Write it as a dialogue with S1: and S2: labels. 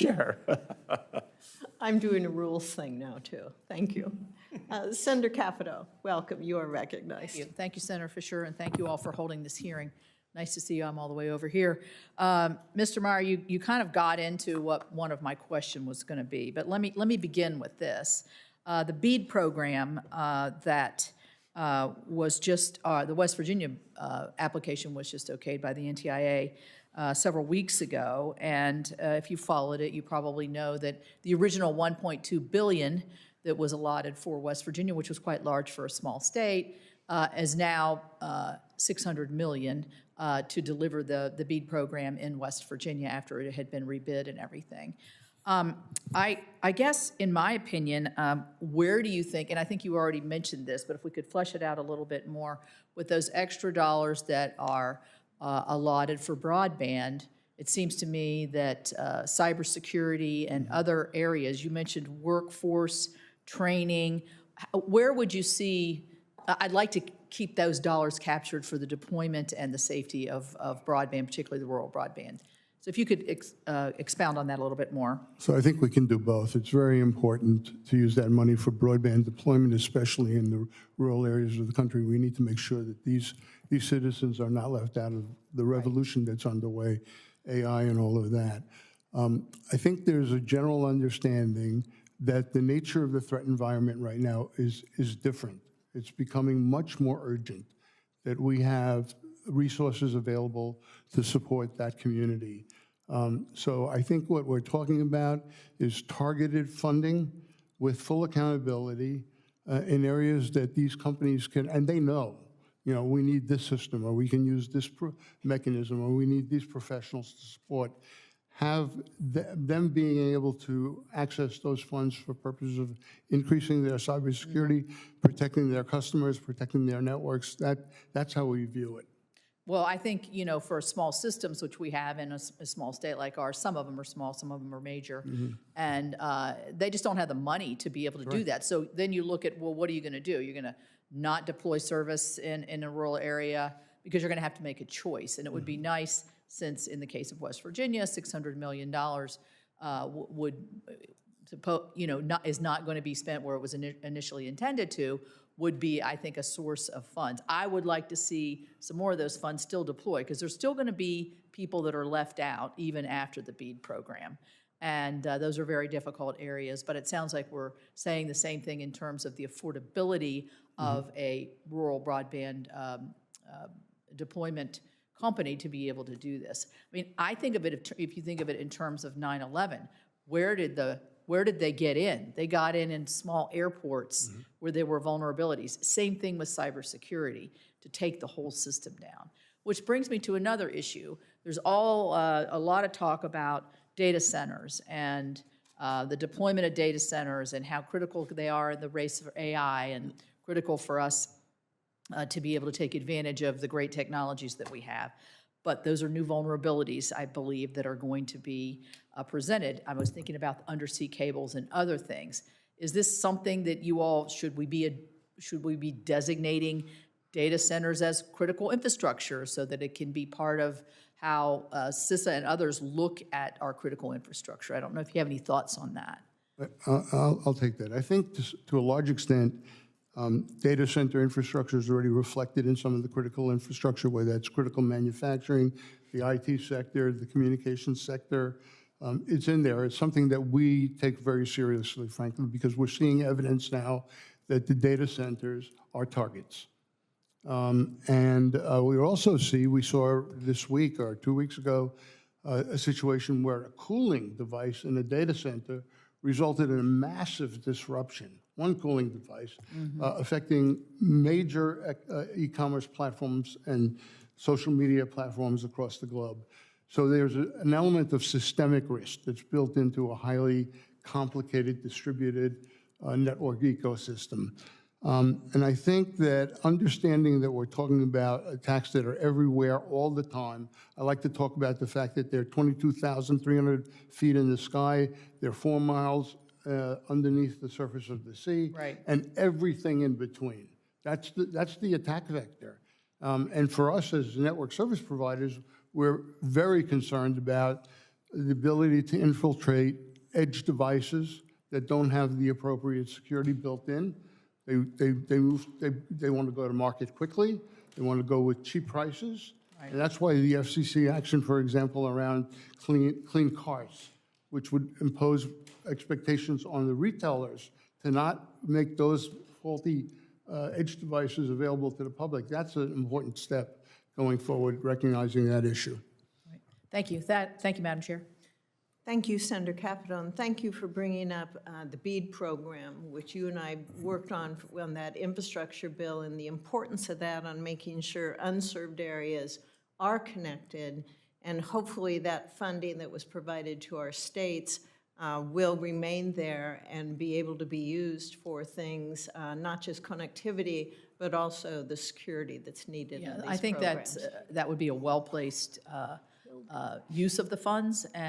S1: Chair.
S2: I'm doing a rules thing now, too. Thank you. Senator Capito, welcome. You are recognized.
S3: Thank you, Senator Fisher, and thank you all for holding this hearing. Nice to see you. I'm all the way over here. Mr. Meyer, you kind of got into what one of my question was going to be, but let me begin with this. The BEAD program that was just, the West Virginia application was just okayed by the NTIA several weeks ago, and if you followed it, you probably know that the original $1.2 billion that was allotted for West Virginia, which was quite large for a small state, is now $600 million to deliver the BEAD program in West Virginia after it had been rebid and everything. I guess, in my opinion, where do you think, and I think you already mentioned this, but if we could flesh it out a little bit more, with those extra dollars that are allotted for broadband, it seems to me that cybersecurity and other areas, you mentioned workforce, training, where would you see, I'd like to keep those dollars captured for the deployment and the safety of broadband, particularly the rural broadband. So if you could expound on that a little bit more.
S4: So I think we can do both. It's very important to use that money for broadband deployment, especially in the rural areas of the country. We need to make sure that these citizens are not left out of the revolution that's underway, AI and all of that. I think there's a general understanding that the nature of the threat environment right now is different. It's becoming much more urgent that we have resources available to support that community. So I think what we're talking about is targeted funding with full accountability in areas that these companies can, and they know, you know, we need this system, or we can use this mechanism, or we need these professionals to support. Have them being able to access those funds for purposes of increasing their cybersecurity, protecting their customers, protecting their networks, that's how we view it.
S3: Well, I think, you know, for small systems, which we have in a small state like ours, some of them are small, some of them are major, and they just don't have the money to be able to do that. So then you look at, well, what are you going to do? You're going to not deploy service in a rural area because you're going to have to make a choice. And it would be nice, since in the case of West Virginia, $600 million is not going to be spent where it was initially intended to, would be, I think, a source of funds. I would like to see some more of those funds still deployed, because there's still going to be people that are left out even after the BEAD program. And those are very difficult areas, but it sounds like we're saying the same thing in terms of the affordability of a rural broadband deployment company to be able to do this. I mean, I think of it, if you think of it in terms of 9/11, where did they get in? They got in small airports where there were vulnerabilities. Same thing with cybersecurity, to take the whole system down. Which brings me to another issue. There's a lot of talk about data centers and the deployment of data centers and how critical they are in the race for AI, and critical for us to be able to take advantage of the great technologies that we have. But those are new vulnerabilities, I believe, that are going to be presented. I was thinking about the undersea cables and other things. Is this something that you all, should we be designating data centers as critical infrastructure so that it can be part of how CISA and others look at our critical infrastructure? I don't know if you have any thoughts on that.
S4: I'll take that. I think to a large extent, data center infrastructure is already reflected in some of the critical infrastructure, whether that's critical manufacturing, the IT sector, the communications sector. It's in there. It's something that we take very seriously, frankly, because we're seeing evidence now that the data centers are targets. We saw this week or 2 weeks ago a situation where a cooling device in a data center resulted in a massive disruption. One cooling device affecting major e-commerce platforms and social media platforms across the globe. So there's an element of systemic risk that's built into a highly complicated, distributed network ecosystem. And I think that understanding that we're talking about attacks that are everywhere all the time, I like to talk about the fact that they're 22,300 feet in the sky, they're 4 miles underneath the surface of the sea, and everything in between. That's the attack vector. And for us as network service providers, we're very concerned about the ability to infiltrate edge devices that don't have the appropriate security built in. They want to go to market quickly. They want to go with cheap prices.
S3: Right.
S4: And that's why the FCC action, for example, around clean cars, which would impose expectations on the retailers to not make those faulty edge devices available to the public. That's an important step going forward, recognizing that issue.
S3: Right. Thank you. Thank you, Madam Chair.
S2: Thank you, Senator Capito, and thank you for bringing up the BEAD program, which you and I worked on that infrastructure bill, and the importance of that on making sure unserved areas are connected, and hopefully that funding that was provided to our states will remain there and be able to be used for things, not just connectivity, but also the security that's needed in these
S3: I think
S2: programs.
S3: that would be a well-placed use of the funds, and